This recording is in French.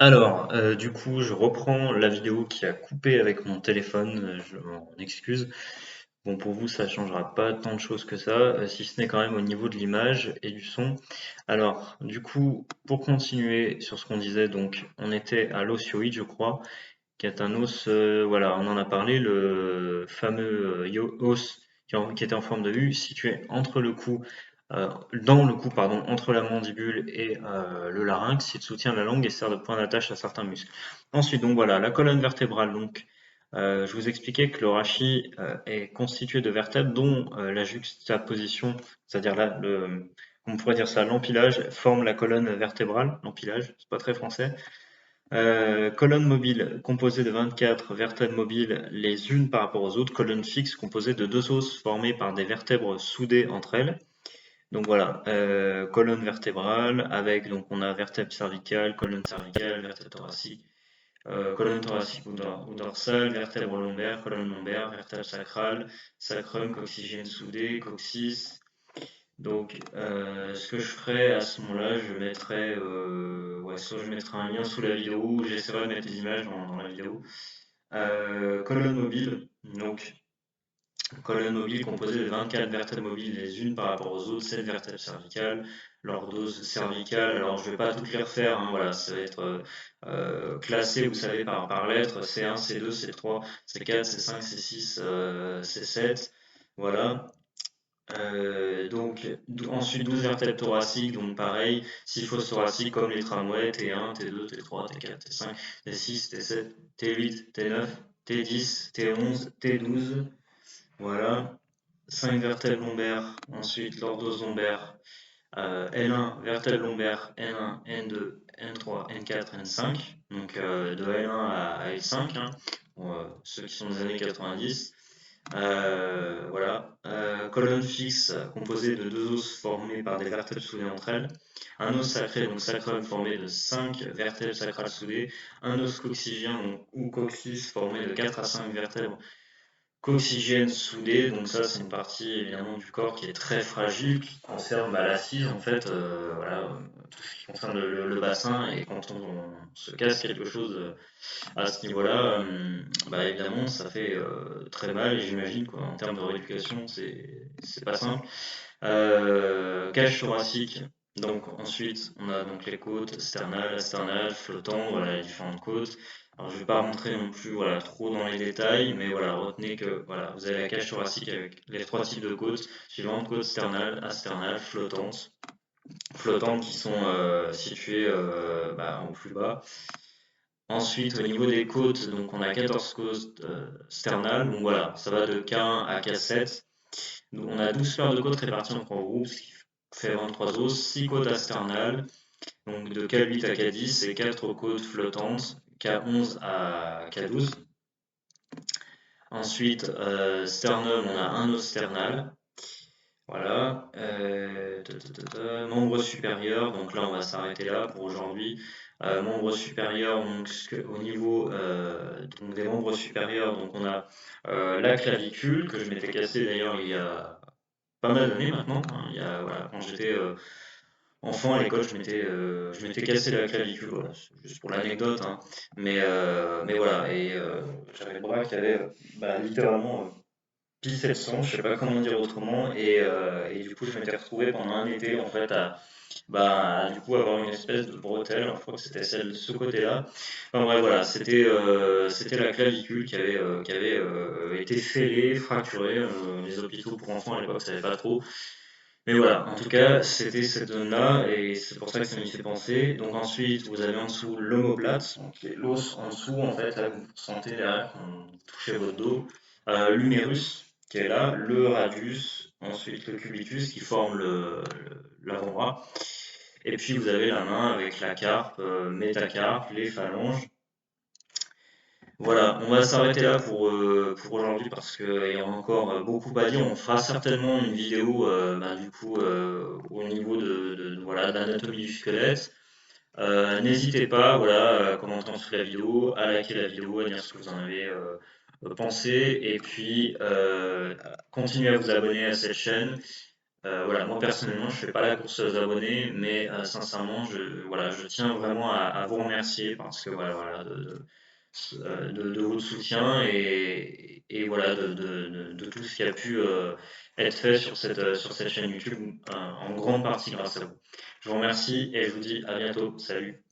Alors, du coup, je reprends la vidéo qui a coupé avec mon téléphone, je m'en excuse. Bon, pour vous, ça changera pas tant de choses que ça, si ce n'est quand même au niveau de l'image et du son. Alors, du coup, pour continuer sur ce qu'on disait, donc, on était à l'osioïde, je crois, qui est un os, voilà, on en a parlé, le fameux os qui était en forme de U, situé entre le cou, dans le cou, pardon, entre la mandibule et le larynx. Il soutient la langue et sert de point d'attache à certains muscles. Ensuite, donc voilà, la colonne vertébrale. Donc, je vous expliquais que le rachis est constitué de vertèbres dont la juxtaposition, c'est-à-dire là, on pourrait dire ça, l'empilage, forme la colonne vertébrale. L'empilage, c'est pas très français. Colonne mobile composée de 24 vertèbres mobiles les unes par rapport aux autres. Colonne fixe composée de deux os formés par des vertèbres soudées entre elles. Donc voilà, colonne vertébrale avec, donc on a vertèbre cervicale, vertèbre thoracique, colonne thoracique ou dorsale, vertèbre lombaire, colonne lombaire, vertèbre sacrale, sacrum, coccygène soudé, coccyx. Donc, ce que je ferais à ce moment-là, je mettrais, ouais, soit je mettrai un lien sous la vidéo, ou j'essaierai de mettre les images dans la vidéo. Colonne mobile, donc colonne mobile composée de 24 vertèbres mobiles les unes par rapport aux autres, 7 vertèbres cervicales, lordose cervicale. Alors je vais pas toutes les refaire, hein, voilà, ça va être classé, vous savez, par lettres, C1, C2, C3, C4, C5, C6, C7, voilà. Donc ensuite 12 vertèbres thoraciques, donc pareil, 6 fosses thoraciques comme les tramways, T1, T2, T3, T4, T5, T6, T7, T8, T9, T10, T11, T12, voilà. 5 vertèbres lombaires, ensuite lordose lombaire, L1, vertèbre lombaire, N1, N2, N3, N4, N5, donc de L1 à L5, hein, pour, ceux qui sont des années 90. Voilà. Colonne fixe composée de deux os formés par des vertèbres soudées entre elles. Un os sacré, donc sacrum, formé de 5 vertèbres sacrales soudées. Un os coccygien ou coccyx formé de 4 à 5 vertèbres coccygènes soudées. Donc ça, c'est une partie évidemment du corps qui est très fragile, qui concerne l'assise en fait, voilà, tout ce qui concerne le bassin. Et quand on se casse quelque chose à ce niveau-là, bah évidemment, ça fait très mal, et j'imagine qu'en termes de rééducation, c'est pas simple. Cage thoracique, donc ensuite, on a donc les côtes sternales, flottantes, voilà les différentes côtes. Alors, je ne vais pas rentrer non plus voilà, trop dans les détails, mais voilà, retenez que voilà, vous avez la cage thoracique avec les trois types de côtes suivantes, côtes sternales, asternales, flottantes qui sont situées au plus bas. Ensuite, au niveau des côtes, donc on a 14 côtes sternales, donc voilà, ça va de K1 à K7. Donc on a 12 paires de côtes réparties en trois groupes, ce qui fait 23 os, 6 côtes asternales, donc de K8 à K10, et 4 côtes flottantes, K11 à K12. Ensuite, sternum, on a un os sternal. Voilà. Membre supérieur, donc là on va s'arrêter là pour aujourd'hui. Membre supérieur, donc au niveau donc des membres supérieurs, donc on a la clavicule que je m'étais cassé d'ailleurs il y a pas mal d'années maintenant, hein. Il y a, voilà, quand j'étais enfant à l'école, je m'étais cassé la clavicule, voilà, juste pour l'anecdote, hein. Mais voilà, et j'avais le bras qui avait littéralement pissé de sang, je sais pas comment dire autrement, et du coup je m'étais retrouvé pendant un été en fait à du coup avoir une espèce de bretelle, je crois que c'était celle de ce côté-là. Enfin bref, voilà, c'était la clavicule qui avait été fêlée, fracturée. Les hôpitaux pour enfants à l'époque ne savaient pas trop. Mais voilà, en tout cas, c'était cette zone-là, et c'est pour ça que ça m'y fait penser. Donc ensuite, vous avez en dessous l'omoplate, donc qui est l'os en dessous, en fait, là, vous sentez derrière quand vous touchez votre dos. L'humérus, qui est là, le radius, ensuite le cubitus, qui forme l'avant-bras. Et puis vous avez la main avec la carpe, métacarpe, les phalanges. Voilà, on va s'arrêter là pour aujourd'hui parce qu'il y a encore beaucoup à dire. On fera certainement une vidéo du coup au niveau voilà, de l'anatomie du squelette. N'hésitez pas, voilà, à commenter en dessous de la vidéo, à liker la vidéo, à dire ce que vous en avez pensé, et puis continuez à vous abonner à cette chaîne. Voilà, moi personnellement, je fais pas la course aux abonnés, mais sincèrement, voilà, je tiens vraiment à vous remercier parce que voilà, de votre soutien et voilà, de tout ce qui a pu être fait sur cette chaîne YouTube, en grande partie grâce à vous. Je vous remercie et je vous dis à bientôt. Salut.